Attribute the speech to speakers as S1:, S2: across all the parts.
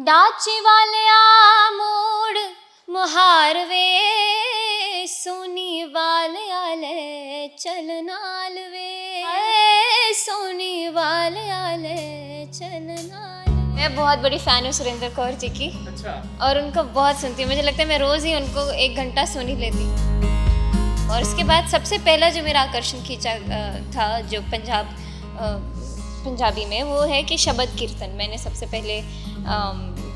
S1: डाची वालिया मोड़ मुहार वे सोनी वालिया ले चल नाल वे सोनी वालिया ले चल नाल। मैं बहुत बड़ी फ़ैन हूँ सुरेंद्र कौर जी की।
S2: अच्छा।
S1: और उनको बहुत सुनती हूँ, मुझे लगता है मैं रोज़ ही उनको 1 घंटा सुन ही लेती हूँ। और उसके बाद सबसे पहला जो मेरा आकर्षण खींचा था जो पंजाबी में, वो है कि शबद कीर्तन। मैंने सबसे पहले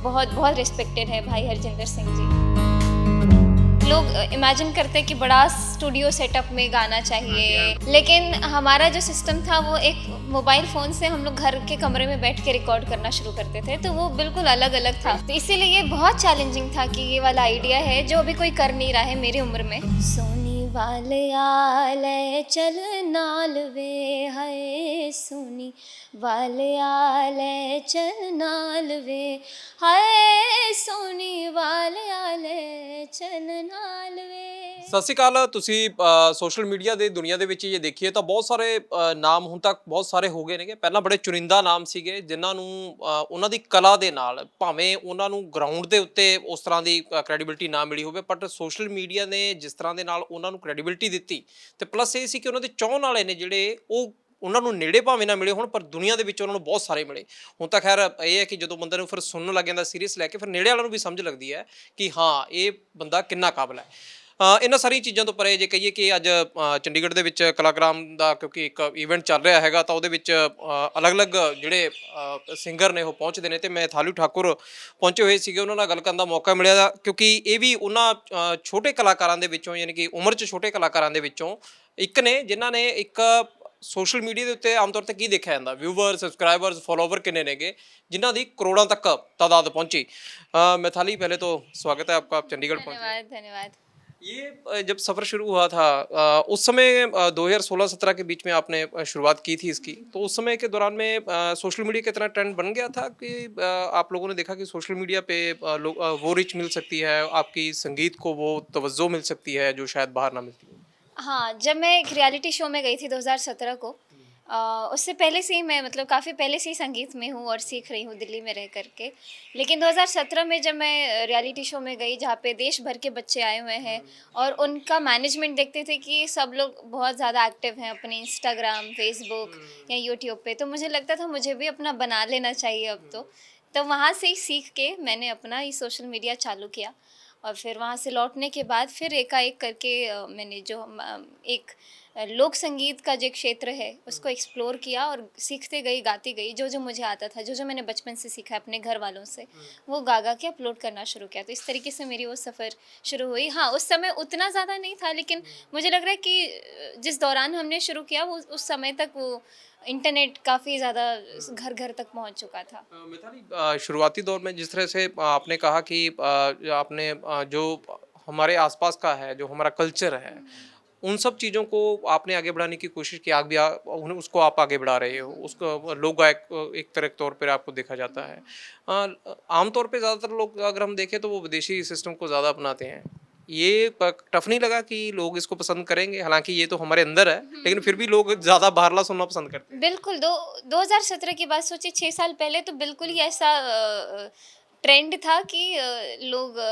S1: बहुत बहुत रिस्पेक्टेड है भाई हरजिंदर सिंह जी। लोग इमेजिन करते हैं कि बड़ा स्टूडियो सेटअप में गाना चाहिए, लेकिन हमारा जो सिस्टम था वो एक मोबाइल फ़ोन से हम लोग घर के कमरे में बैठ के रिकॉर्ड करना शुरू करते थे, तो वो बिल्कुल अलग अलग था। तो इसीलिए ये बहुत चैलेंजिंग था कि ये वाला आइडिया है जो अभी कोई कर नहीं रहा है मेरी उम्र में। सोनी वालिया ले चल नाल वे हाय सोनी वालिया ले चल नाल वे हाय सोनी वालिया ले चल नाल वे।
S2: ਸਤਿ ਸ਼੍ਰੀ ਅਕਾਲ। ਤੁਸੀਂ ਸੋਸ਼ਲ ਮੀਡੀਆ ਦੇ ਦੁਨੀਆ ਦੇ ਵਿੱਚ ਜੇ ਦੇਖੀਏ ਤਾਂ ਬਹੁਤ ਸਾਰੇ ਨਾਮ ਹੁਣ ਤੱਕ ਬਹੁਤ ਸਾਰੇ ਹੋ ਗਏ ਨੇਗੇ। ਪਹਿਲਾਂ ਬੜੇ ਚੁਣਿੰਦਾ ਨਾਮ ਸੀਗੇ ਜਿਨ੍ਹਾਂ ਨੂੰ ਉਹਨਾਂ ਦੀ ਕਲਾ ਦੇ ਨਾਲ ਭਾਵੇਂ ਉਹਨਾਂ ਨੂੰ ਗਰਾਊਂਡ ਦੇ ਉੱਤੇ ਉਸ ਤਰ੍ਹਾਂ ਦੀ ਕ੍ਰੈਡੀਬਿਲਿਟੀ ਨਾ ਮਿਲੀ ਹੋਵੇ, ਬਟ ਸੋਸ਼ਲ ਮੀਡੀਆ ਨੇ ਜਿਸ ਤਰ੍ਹਾਂ ਦੇ ਨਾਲ ਉਹਨਾਂ ਨੂੰ ਕ੍ਰੈਡੀਬਿਲਿਟੀ ਦਿੱਤੀ ਤੇ ਪਲੱਸ ਇਹ ਸੀ ਕਿ ਉਹਨਾਂ ਦੇ ਚਾਹਣ ਵਾਲੇ ਨੇ ਜਿਹੜੇ ਉਹ ਉਹਨਾਂ ਨੂੰ ਨੇੜੇ ਭਾਵੇਂ ਨਾ ਮਿਲੇ ਹੋਣ ਪਰ ਦੁਨੀਆ ਦੇ ਵਿੱਚ ਉਹਨਾਂ ਨੂੰ ਬਹੁਤ ਸਾਰੇ ਮਿਲੇ। ਹੁਣ ਤਾਂ ਖੈਰ ਇਹ ਹੈ ਕਿ ਜਦੋਂ ਬੰਦੇ ਨੂੰ ਫਿਰ ਸੁਣਨ ਲੱਗ ਜਾਂਦਾ ਸੀਰੀਅਸ ਲੈ ਕੇ, ਫਿਰ ਨੇੜੇ ਵਾਲਿਆਂ ਨੂੰ ਵੀ ਸਮਝ ਲੱਗਦੀ ਹੈ ਕਿ ਹਾਂ ਇਹ ਬੰਦਾ ਕਿੰਨਾ ਕਾਬਲ ਹੈ। ਇਹਨਾਂ ਸਾਰੀਆਂ ਚੀਜ਼ਾਂ ਤੋਂ ਪਰੇ ਜੇ ਕਹੀਏ ਕਿ ਅੱਜ ਚੰਡੀਗੜ੍ਹ ਦੇ ਵਿੱਚ ਕਲਾਗ੍ਰਾਮ ਦਾ ਕਿਉਂਕਿ ਇੱਕ ਇਵੈਂਟ ਚੱਲ ਰਿਹਾ ਹੈਗਾ, ਤਾਂ ਉਹਦੇ ਵਿੱਚ ਅਲੱਗ-ਅਲੱਗ ਜਿਹੜੇ ਸਿੰਗਰ ਨੇ ਉਹ ਪਹੁੰਚਦੇ ਨੇ ਤੇ ਮੈਥਾਲੀ ਠਾਕੁਰ ਪਹੁੰਚੇ ਹੋਏ ਸੀਗੇ। ਉਹਨਾਂ ਨਾਲ ਗੱਲ ਕਰਨ ਦਾ ਮੌਕਾ ਮਿਲਿਆ ਕਿਉਂਕਿ ਇਹ ਵੀ ਉਹਨਾਂ ਛੋਟੇ ਕਲਾਕਾਰਾਂ ਦੇ ਵਿੱਚੋਂ, ਯਾਨੀ ਕਿ ਉਮਰ 'ਚ ਛੋਟੇ ਕਲਾਕਾਰਾਂ ਦੇ ਵਿੱਚੋਂ ਇੱਕ ਨੇ ਜਿਨ੍ਹਾਂ ਨੇ ਇੱਕ ਸੋਸ਼ਲ ਮੀਡੀਆ ਦੇ ਉੱਤੇ ਆਮ ਤੌਰ 'ਤੇ ਕੀ ਦੇਖਿਆ ਜਾਂਦਾ, ਵਿਊਵਰ, ਸਬਸਕ੍ਰਾਈਬਰਸ, ਫॉलोवर ਕਿੰਨੇ ਨੇਗੇ, ਜਿਨ੍ਹਾਂ ਦੀ ਕਰੋੜਾਂ तक तादाद पहुंची। मैथाली, पहले तो स्वागत है आपका, आप चंडीगढ़ पहुंचे।
S1: धन्यवाद धन्यवाद।
S2: ये जब सफ़र शुरू हुआ था उस समय 2016-17 के बीच में आपने शुरुआत की थी इसकी, तो उस समय के दौरान में सोशल मीडिया का इतना ट्रेंड बन गया था कि आप लोगों ने देखा कि सोशल मीडिया पे वो रिच मिल सकती है, आपकी संगीत को वो तवज्जो मिल सकती है जो शायद बाहर ना मिलती हो।
S1: हाँ, जब मैं एक रियलिटी शो में गई थी 2017 को, उससे पहले से ही मैं मतलब काफ़ी पहले से ही संगीत में हूँ और सीख रही हूँ दिल्ली में रह करके। लेकिन 2017 में जब मैं रियलिटी शो में गई जहाँ पे देश भर के बच्चे आए हुए हैं और उनका मैनेजमेंट देखते थे कि सब लोग बहुत ज़्यादा एक्टिव हैं अपने इंस्टाग्राम, फेसबुक या यूट्यूब पे, तो मुझे लगता था मुझे भी अपना बना लेना चाहिए अब तो वहाँ से ही सीख के मैंने अपना ये सोशल मीडिया चालू किया। और फिर वहाँ से लौटने के बाद फिर एकाएक करके मैंने जो एक लोक संगीत का जो क्षेत्र है उसको एक्सप्लोर किया और सीखते गई, गाती गई। जो जो मुझे आता था, जो जो मैंने बचपन से सीखा अपने घर वालों से, वो गा गा के अपलोड करना शुरू किया। तो इस तरीके से मेरी वो सफ़र शुरू हुई। हाँ, उस समय उतना ज़्यादा नहीं था, लेकिन मुझे लग रहा है कि जिस दौरान हमने शुरू किया वो उस समय तक वो इंटरनेट काफ़ी ज़्यादा घर घर तक पहुँच चुका था।
S2: मिताली, शुरुआती दौर में जिस तरह से आपने कहा कि आपने जो हमारे आसपास का है, जो हमारा कल्चर है, उन सब चीज़ों को आपने आगे बढ़ाने की कोशिश की, आगे भी उसको आप आगे बढ़ा रहे हो, उसको लोग एक तरह के तौर पर आपको देखा जाता है। आमतौर पे ज़्यादातर लोग अगर हम देखें तो वो विदेशी सिस्टम को ज़्यादा अपनाते हैं। ये टफ नहीं लगा कि लोग इसको पसंद करेंगे? हालांकि ये तो हमारे अंदर है, लेकिन फिर भी लोग ज़्यादा बाहरला सुनना पसंद करते हैं।
S1: बिल्कुल, 2017 की बात सोचिए, 6 साल पहले तो बिल्कुल ही ऐसा ट्रेंड था कि लोग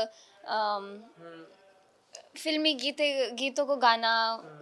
S1: फिल्मी गीतों को गाना,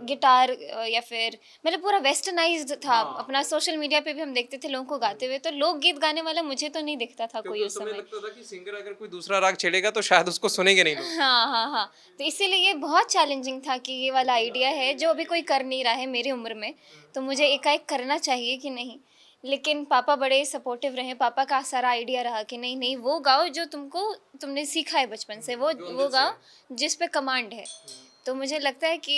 S1: गिटार या फिर मतलब पूरा वेस्टर्नाइज्ड था। अपना सोशल मीडिया पे भी हम देखते थे लोगों को गाते हुए, तो लोक गीत गाने वाला मुझे तो नहीं दिखता था कोई उस समय।
S2: लगता था कि सिंगर अगर कोई दूसरा राग छेड़ेगा तो शायद उसको सुनेंगे नहीं लोग।
S1: हाँ, तो इसीलिए ये बहुत चैलेंजिंग था कि ये वाला आइडिया है जो अभी कोई कर नहीं रहा है मेरी उम्र में, तो मुझे एकाएक करना चाहिए कि नहीं। लेकिन पापा बड़े सपोर्टिव रहे। पापा का सारा आइडिया रहा कि नहीं नहीं, वो गाओ जो तुमने सीखा है बचपन से, वो गाओ जिस पे कमांड है। तो मुझे लगता है कि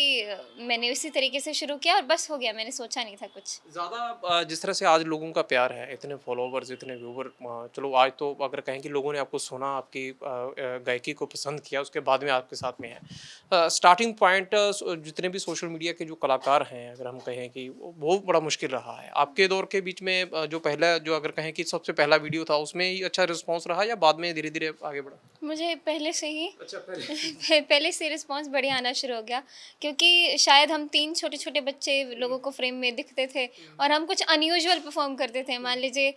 S1: मैंने उसी तरीके से शुरू किया और बस हो गया, मैंने सोचा नहीं था कुछ
S2: ज़्यादा। जिस तरह से आज लोगों का प्यार है, इतने फॉलोवर्स, इतने व्यूवर, चलो आज तो अगर कहें कि लोगों ने आपको सुना, आपकी गायकी को पसंद किया, उसके बाद में आपके साथ में है। स्टार्टिंग पॉइंट जितने भी सोशल मीडिया के जो कलाकार हैं, अगर हम कहें कि वो बड़ा मुश्किल रहा है आपके दौर के बीच में। जो पहला, जो अगर कहें कि सबसे पहला वीडियो था, उसमें ही अच्छा रिस्पॉन्स रहा या बाद में धीरे धीरे आगे बढ़ा?
S1: मुझे पहले से ही
S2: अच्छा,
S1: पहले से रिस्पॉन्स बढ़िया आना करना शुरू हो गया, क्योंकि शायद हम 3 छोटे-छोटे बच्चे लोगों को फ्रेम में दिखते थे और हम कुछ अनयूजुअल परफ़ॉर्म करते थे। मान लीजिए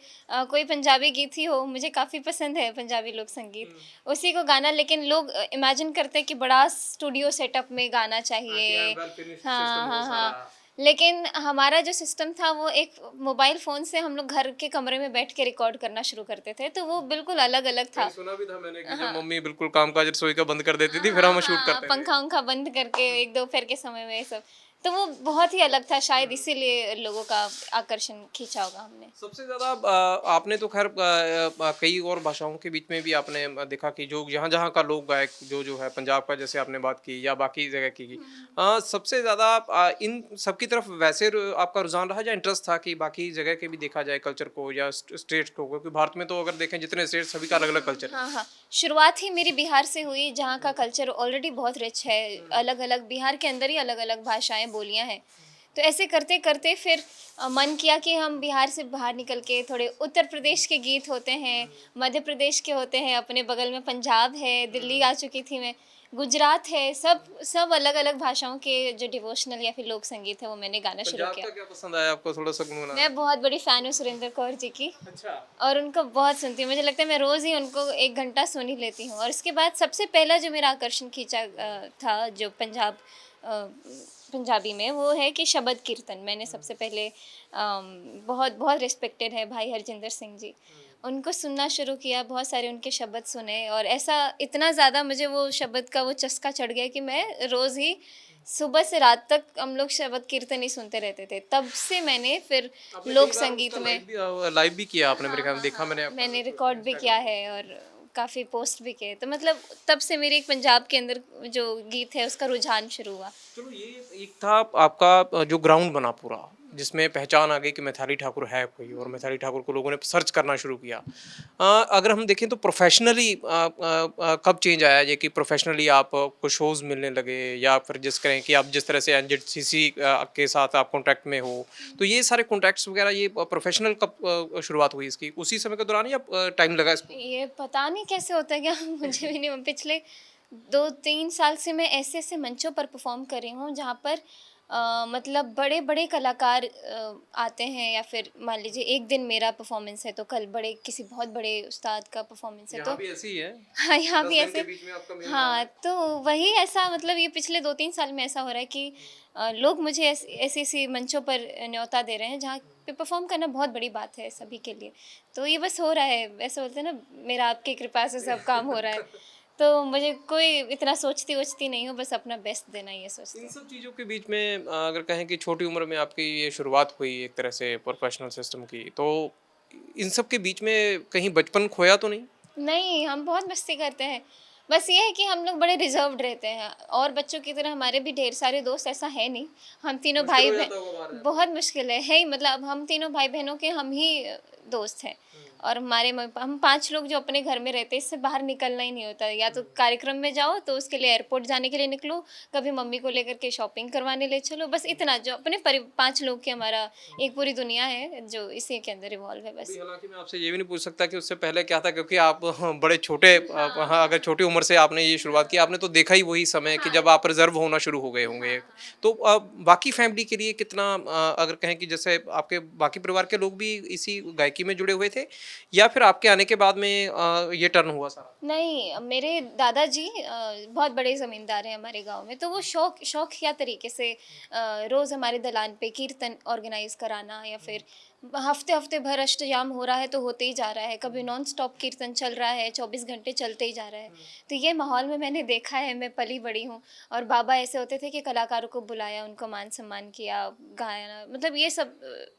S1: कोई पंजाबी गीत ही हो, मुझे काफ़ी पसंद है पंजाबी लोक संगीत, उसी को गाना, लेकिन लोग इमेजिन करते हैं कि बड़ा स्टूडियो सेटअप में गाना चाहिए। हाँ, हाँ, हाँ। लेकिन हमारा जो सिस्टम था वो एक मोबाइल फ़ोन से हम लोग घर के कमरे में बैठ के रिकॉर्ड करना शुरू करते थे, तो वो बिल्कुल अलग-अलग था।
S2: सुना भी था मैंने कि जब
S1: हाँ।
S2: मम्मी बिल्कुल कामकाज रसोई का बंद कर देती थी, फिर
S1: हाँ,
S2: हम शूट
S1: हाँ,
S2: करते थे।
S1: पंखा-वंखा बंद करके एक दोपहर के समय में ये सब। तो वो बहुत ही अलग था, शायद इसीलिए लोगों का आकर्षण खींचा होगा हमने।
S2: सबसे ज़्यादा आपने तो खैर कई और भाषाओं के बीच में भी आपने देखा कि जो जहाँ-जहाँ का लोक गायक जो है पंजाब का जैसे आपने बात की या बाकी जगह की। सबसे ज़्यादा इन सब की तरफ वैसे आपका रुझान रहा या इंटरेस्ट था कि बाकी जगह के भी देखा जाए कल्चर को या स्टेट्स को? क्योंकि भारत में तो अगर देखें जितने स्टेट्स सभी का अलग-अलग कल्चर है।
S1: हाँ, हाँ। शुरुआत ही मेरी बिहार से हुई, जहाँ का कल्चर ऑलरेडी बहुत रिच है। अलग-अलग बिहार के अंदर ही अलग-अलग भाषाएँ, बोलियाँ हैं। तो ऐसे करते-करते फिर मन किया कि हम बिहार से बाहर निकल के थोड़े उत्तर प्रदेश के गीत होते हैं, मध्य प्रदेश के होते हैं, अपने बगल में पंजाब है, दिल्ली आ चुकी थी मैं, गुजरात है, सब अलग-अलग भाषाओं के जो डिवोशनल या फिर लोक संगीत है वो मैंने गाना शुरू
S2: पंजाब
S1: किया।
S2: का क्या पसंद आया आपको थोड़ा-सा गुनगुना?
S1: मैं बहुत बड़ी फ़ैन हूँ सुरेंद्र कौर जी की।
S2: अच्छा।
S1: और उनको बहुत सुनती हूँ, मुझे लगता है मैं रोज़ ही उनको 1 घंटा सुन ही लेती हूँ। और उसके बाद सबसे पहला जो मेरा आकर्षण खींचा था जो पंजाबी में, वो है कि शबद कीर्तन। मैंने सबसे पहले बहुत बहुत रिस्पेक्टेड है भाई हरजिंदर सिंह जी, उनको सुनना शुरू किया, बहुत सारे उनके शब्द सुने और ऐसा इतना ज़्यादा मुझे वो शब्द का वो चस्का चढ़ गया कि मैं रोज़ ही सुबह से रात तक हम लोग शबद कीर्तन ही सुनते रहते थे। तब से मैंने फिर
S2: आपने
S1: लोक
S2: कई बार
S1: संगीत
S2: उसका
S1: में
S2: लाइव भी किया आपने मेरे
S1: हाँ,
S2: ख्याल
S1: हाँ,
S2: में देखा मैंने
S1: हाँ।
S2: आपका
S1: मैंने रिकॉर्ड भी किया है और काफ़ी पोस्ट भी किए। तो मतलब तब से मेरे एक पंजाब के अंदर जो गीत है उसका रुझान शुरू हुआ।
S2: चलो ये एक था आपका जो ग्राउंड बना पूरा जिसमें पहचान आ गई कि मैथिली ठाकुर है कोई और मैथिली ठाकुर को लोगों ने सर्च करना शुरू किया। अगर हम देखें तो प्रोफेशनली कब चेंज आया ये कि प्रोफेशनली आप को शोज मिलने लगे या फिर जिस करें कि आप जिस तरह से एनजेडसीसी के साथ आप कॉन्टैक्ट में हो, तो ये सारे कॉन्टैक्ट्स वगैरह ये प्रोफेशनल कब शुरुआत हुई इसकी उसी समय के दौरान या टाइम लगा इसको?
S1: ये पता नहीं कैसे होता है क्या मुझे भी नहीं, पिछले 2-3 साल से मैं ऐसे-ऐसे मंचों पर परफ़ॉर्म कर रही हूँ जहाँ पर मतलब बड़े-बड़े कलाकार आते हैं, या फिर मान लीजिए एक दिन मेरा परफ़ॉर्मेंस है तो कल बड़े किसी बहुत बड़े उस्ताद का परफ़ॉर्मेंस है,
S2: यहाँ
S1: तो
S2: भी ऐसी ही है।
S1: हाँ, यहाँ
S2: 10
S1: भी
S2: दिन के
S1: ऐसे।
S2: बीच में आपका मेल बना
S1: हाँ,
S2: है।
S1: तो वही ऐसा मतलब ये पिछले 2-3 साल में ऐसा हो रहा है कि लोग मुझे ऐसी-ऐसी मंचों पर न्योता दे रहे हैं जहाँ पे परफ़ॉर्म करना बहुत बड़ी बात है सभी के लिए। तो ये बस हो रहा है, ऐसे बोलते हैं ना, मेरा आपकी कृपा से सब काम हो रहा है। तो मुझे कोई इतना सोचती-वोचती नहीं हूँ, बस अपना बेस्ट देना ही ये सोचती
S2: इन
S1: हूँ।
S2: सब चीज़ों के बीच में अगर कहें कि छोटी उम्र में आपकी ये शुरुआत हुई एक तरह से प्रोफेशनल सिस्टम की, तो इन सब के बीच में कहीं बचपन खोया तो नहीं?
S1: नहीं, हम बहुत मस्ती करते हैं। बस ये है कि हम लोग बड़े रिज़र्व्ड रहते हैं और बच्चों की तरह हमारे भी ढेर सारे दोस्त ऐसा है नहीं। हम तीनों
S2: मुश्किल हो
S1: भाई-बहन
S2: जाता होगा बाहर जाना।
S1: बहुत मुश्किल है ही, मतलब हम तीनों भाई-बहनों के हम ही दोस्त हैं। और हमारे हम 5 लोग जो अपने घर में रहते हैं, इससे बाहर निकलना ही नहीं होता है। या तो कार्यक्रम में जाओ तो उसके लिए एयरपोर्ट जाने के लिए निकलो, कभी मम्मी को लेकर के शॉपिंग करवाने ले चलो, बस इतना। जो अपने 5 लोग की हमारा एक पूरी दुनिया है जो इसी के अंदर इवॉल्व है
S2: अभी
S1: बस।
S2: हालाँकि मैं आपसे ये भी नहीं पूछ सकता कि उससे पहले क्या था क्योंकि आप बड़े छोटे
S1: हाँ,
S2: हाँ, अगर छोटी उम्र से आपने ये शुरुआत की, आपने तो देखा ही वही समय कि
S1: हाँ,
S2: जब आप रिज़र्व होना शुरू हो गए होंगे।
S1: हाँ, हाँ।
S2: तो बाकी फैमिली के लिए कितना अगर कहें कि जैसे आपके बाकी परिवार के लोग भी इसी गायकी में जुड़े हुए थे या फिर आपके आने के बाद में ये टर्न हुआ सारा?
S1: नहीं, मेरे दादाजी बहुत बड़े ज़मींदार हैं हमारे गाँव में, तो वो शौकिया तरीके से रोज़ हमारे दलान पे कीर्तन ऑर्गेनाइज़ कराना, या फिर हफ़्ते-हफ़्ते भर अष्टयाम हो रहा है तो होते ही जा रहा है, कभी नॉन स्टॉप कीर्तन चल रहा है, 24 घंटे चलते ही जा रहा है। तो ये माहौल में मैंने देखा है, मैं पली-बड़ी हूँ। और बाबा ऐसे होते थे कि कलाकारों को बुलाया, उनको मान-सम्मान किया, गाया, मतलब ये सब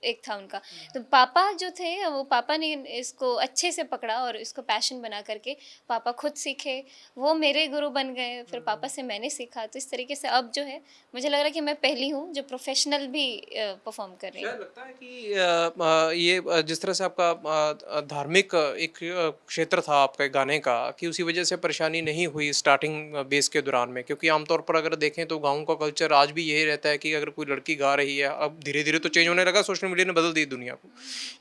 S1: एक था उनका। तो पापा जो थे, वो पापा ने इसको अच्छे से पकड़ा और इसको पैशन बना करके पापा खुद सीखे, वो मेरे गुरु बन गए, फिर पापा से मैंने सीखा। तो इस तरीके से अब जो है मुझे लग रहा है कि मैं पहली हूँ जो प्रोफ़ेशनल भी परफ़ॉर्म कर रही
S2: शायद
S1: हूँ।
S2: लगता है कि ये जिस तरह से आपका धार्मिक एक क्षेत्र था आपके गाने का कि उसी वजह से परेशानी नहीं हुई स्टार्टिंग बेस के दौरान में क्योंकि आमतौर पर अगर देखें तो गाँव का कल्चर आज भी यही रहता है कि अगर कोई लड़की गा रही है अब धीरे धीरे तो चेंज होने लगा सोशल मीडिया ने बदल दी दुनिया को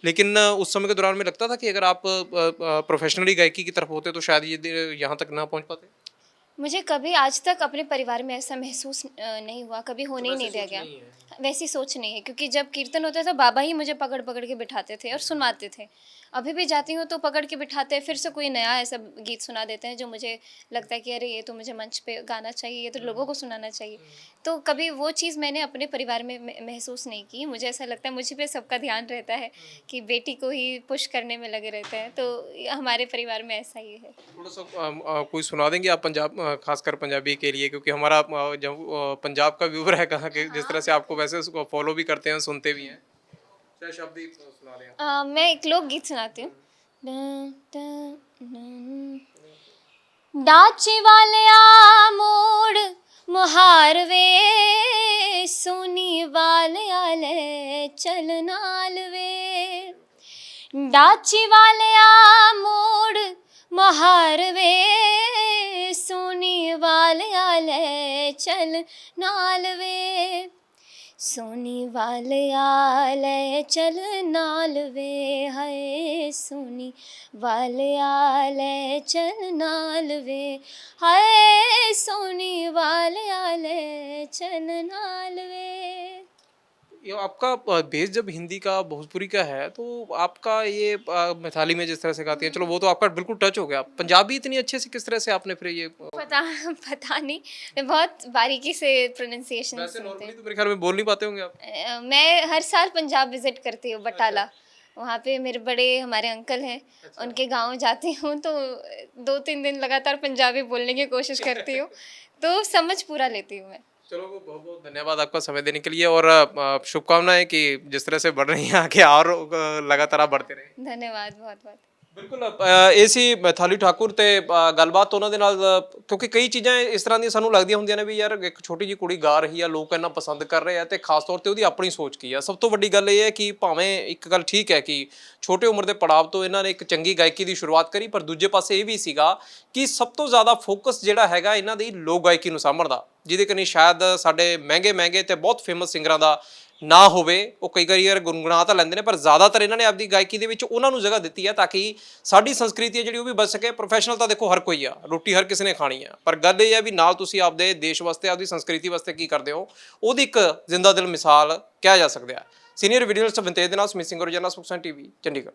S2: लेकिन उस समय के दौरान में लगता था कि अगर आप प्रोफेशनली गायकी की तरफ होते तो शायद ये यहाँ तक ना पहुँच पाते।
S1: मुझे कभी आज तक अपने परिवार में ऐसा महसूस नहीं हुआ, कभी होने ही नहीं दिया गया। वैसी सोच नहीं है, क्योंकि जब कीर्तन होता था बाबा ही मुझे पकड़ पकड़ के बिठाते थे और सुनवाते थे। अभी भी जाती हूँ तो पकड़ के बिठाते हैं, फिर से कोई नया ऐसा गीत सुना देते हैं जो मुझे लगता है कि अरे ये तो मुझे मंच पे गाना चाहिए, ये तो लोगों को सुनाना चाहिए। तो कभी वो चीज़ मैंने अपने परिवार में महसूस नहीं की। मुझे ऐसा लगता है मुझ पे सबका ध्यान रहता है कि बेटी को ही पुश करने में लगे रहते हैं, तो ये हमारे परिवार में ऐसा ही है।
S2: थोड़ा सा कोई सुना देंगे आप पंजाब, खासकर पंजाबी के लिए, क्योंकि हमारा जब पंजाब का व्यूवर है कहाँ के, जिस तरह से आपको वैसे उसको फॉलो भी करते हैं, सुनते भी हैं, चाहे शब्द ही सुना दें आप।
S1: मैं एक लोकगीत सुनाती हूँ। डाची वालिया मोड़ मुहार वे, सोनी वालिया ले चल नाल वे। डाची वालिया मोड़ मुहार वे, सोनी वालिया ले चल नाल वे। सोनी वालिया ले चल नाल वे, हाय सोनी वालिया ले चल नाल वे, हाय सोनी वालिया ले चल नाल वे।
S2: ये आपका बेस जब हिंदी का भोजपुरी का है, तो आपका ये मैथाली में जिस तरह से गाती हैं, चलो वो तो आपका बिल्कुल टच हो गया। पंजाबी इतनी अच्छे से किस तरह से आपने फिर ये
S1: पता पता नहीं, मैं बहुत बारीकी से प्रोनाउंसिएशन
S2: वैसे
S1: सुनती
S2: नॉर्मली
S1: हूँ।
S2: तो मेरे ख्याल में बोल नहीं पाते होंगे आप।
S1: मैं हर साल पंजाब विज़िट करती हूँ, बटाला। वहाँ पे मेरे बड़े हमारे अंकल हैं, उनके गाँव जाती हूँ तो 2-3 दिन लगातार पंजाबी बोलने की कोशिश करती हूँ, तो समझ पूरा लेती हूँ मैं।
S2: चलो वो बहुत बहुत धन्यवाद आपका समय देने के लिए, और शुभकामनाएं कि जिस तरह से बढ़ रही हैं आगे और लगातार आप बढ़ते रहें।
S1: धन्यवाद बहुत-बहुत।
S2: ਬਿਲਕੁਲ ਇਹ ਸੀ ਮੈਥਾਲੀ ਠਾਕੁਰ ਤੇ ਗੱਲਬਾਤ ਉਹਨਾਂ ਦੇ ਨਾਲ, ਕਿਉਂਕਿ ਕਈ ਚੀਜ਼ਾਂ ਇਸ ਤਰ੍ਹਾਂ ਦੀਆਂ ਸਾਨੂੰ ਲੱਗਦੀਆਂ ਹੁੰਦੀਆਂ ਨੇ ਵੀ ਯਾਰ ਇੱਕ ਛੋਟੀ ਜਿਹੀ ਕੁੜੀ ਗਾ ਰਹੀ ਆ, ਲੋਕ ਇੰਨਾ ਪਸੰਦ ਕਰ ਰਹੇ ਆ, ਤੇ ਖਾਸ ਤੌਰ ਤੇ ਉਹਦੀ ਆਪਣੀ ਸੋਚ ਕੀ ਆ। ਸਭ ਤੋਂ ਵੱਡੀ ਗੱਲ ਇਹ ਹੈ ਕਿ ਭਾਵੇਂ ਇੱਕ ਗੱਲ ਠੀਕ ਹੈ ਕਿ ਛੋਟੇ ਉਮਰ ਦੇ ਪੜਾਵ ਤੋਂ ਇਹਨਾਂ ਨੇ ਇੱਕ ਚੰਗੀ ਗਾਇਕੀ ਦੀ ਸ਼ੁਰੂਆਤ ਕਰੀ, ਪਰ ਦੂਜੇ ਪਾਸੇ ਇਹ ਵੀ ਸੀਗਾ ਕਿ ਸਭ ਤੋਂ ਜ਼ਿਆਦਾ ਫੋਕਸ ਜਿਹੜਾ ਹੈਗਾ ਇਹਨਾਂ ਦੀ ਲੋਕ ਗਾਇਕੀ ਨੂੰ ਸਾਂਭਣ ਦਾ, ਜਿਹਦੇ ਕਨੀ ਸ਼ਾਇਦ ਸਾਡੇ ਮਹਿੰਗੇ ਮਹਿੰਗੇ ਤੇ ਬਹੁਤ ਫੇਮਸ ਸਿੰਗਰਾਂ ਦਾ ਨਾ ਹੋਵੇ। ਉਹ ਕਈ ਵਾਰੀ ਯਾਰ ਗੁੰਗਣਾ ਤਾਂ ਲੈਂਦੇ ਨੇ, ਪਰ ਜ਼ਿਆਦਾਤਰ ਇਹਨਾਂ ਨੇ ਆਪਦੀ ਗਾਇਕੀ ਦੇ ਵਿੱਚ ਉਹਨਾਂ ਨੂੰ ਜਗ੍ਹਾ ਦਿੱਤੀ ਹੈ ਤਾਂ ਕਿ ਸਾਡੀ ਸੰਸਕ੍ਰਿਤੀ ਹੈ ਜਿਹੜੀ ਉਹ ਵੀ ਬਚ ਸਕੇ। ਪ੍ਰੋਫੈਸ਼ਨਲ ਤਾਂ ਦੇਖੋ ਹਰ ਕੋਈ ਆ, ਰੋਟੀ ਹਰ ਕਿਸੇ ਨੇ ਖਾਣੀ ਆ, ਪਰ ਗੱਲ ਇਹ ਹੈ ਵੀ ਨਾਲ ਤੁਸੀਂ ਆਪਦੇ ਦੇਸ਼ ਵਾਸਤੇ, ਆਪਦੀ ਸੰਸਕ੍ਰਿਤੀ ਵਾਸਤੇ ਕੀ ਕਰਦੇ ਹੋ, ਉਹਦੀ ਇੱਕ ਜ਼ਿੰਦਾ ਦਿਲ ਮਿਸਾਲ ਕਿਹਾ ਜਾ ਸਕਦਾ ਹੈ। ਸੀਨੀਅਰ ਵੀਡੀਓ ਜਰਨਲਿਸਟ ਵਿੰਤੇਜ ਦੇ ਨਾਲ ਸਮਿਤ ਸਿੰਘ, ਰੋਜ਼ਾਨਾ ਸਪੋਕਸਨ ਟੀਵੀ, ਚੰਡੀਗੜ੍ਹ।